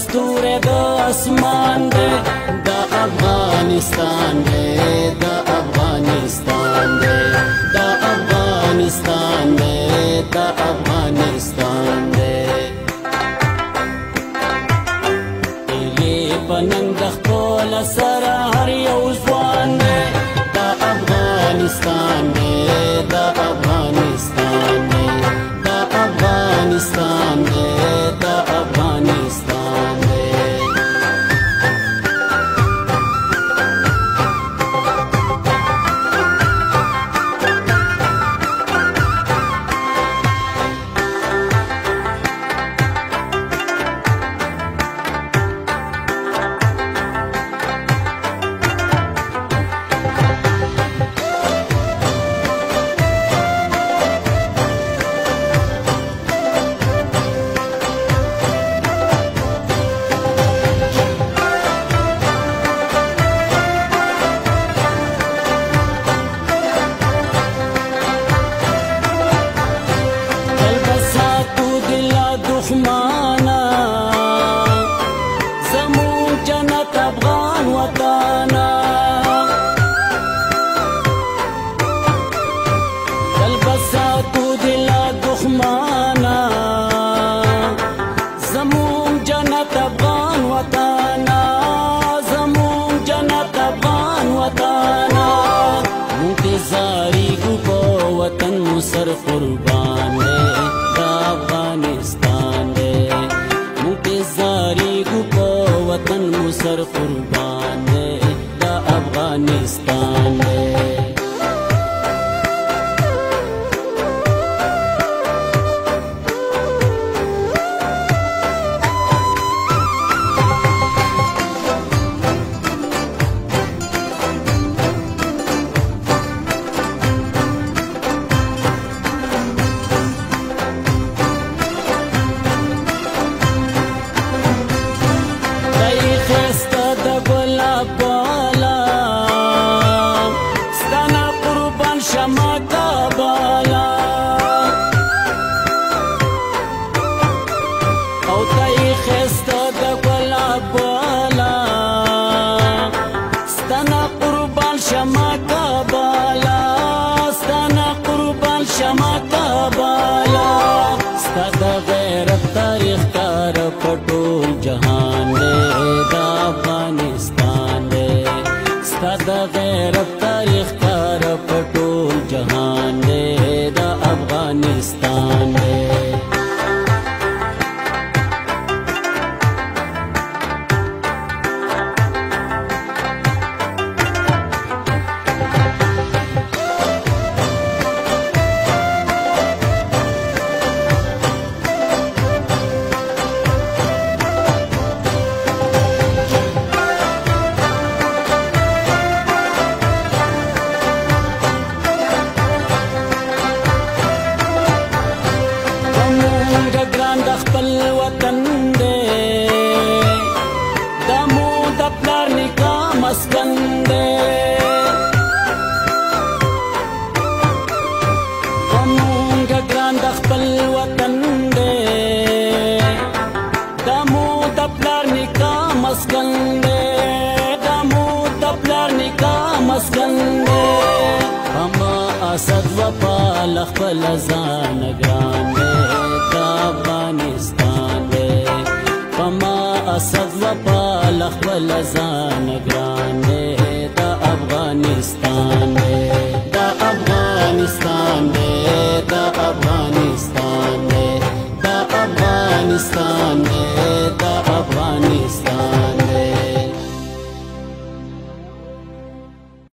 ستوره د اسمان دی د افغانستان دی د افغانستان دی د افغانستان دی د افغانستان دی ایلی پننګ د خپل سره هر یو ځوان دی د افغانستان دی د افغانستان دی د افغانستان دی د افغانستان دی دښمانا زمون جنت افغان وطانا دل بساتو دلا دښمانا زمون جنت افغان وطانا زمون جنت افغان وطانا منتظاری کو په وطن مسر قربان دے دا افغانستان زاری کو په وطن مسر قربان دی د افغانستان دی شما کابالا ستا د غیرت تاریخ کار پټول جهان دی د افغانستان دی ستا د غیرت تاریخ کار پټول جهان دی د افغانستان دی خپل وطن دی دا مو د پلار نیکه مسکن دی زمونږ ګران د خپل وطن دی دا مو د پلار نیکه مسکن دی دا مو د پلار نیکه مسکن دی اما اسد وفا لخپل ځان ګران دی افغانستان دی پما اسد وفا لخپل ځان ګران دی د افغانستان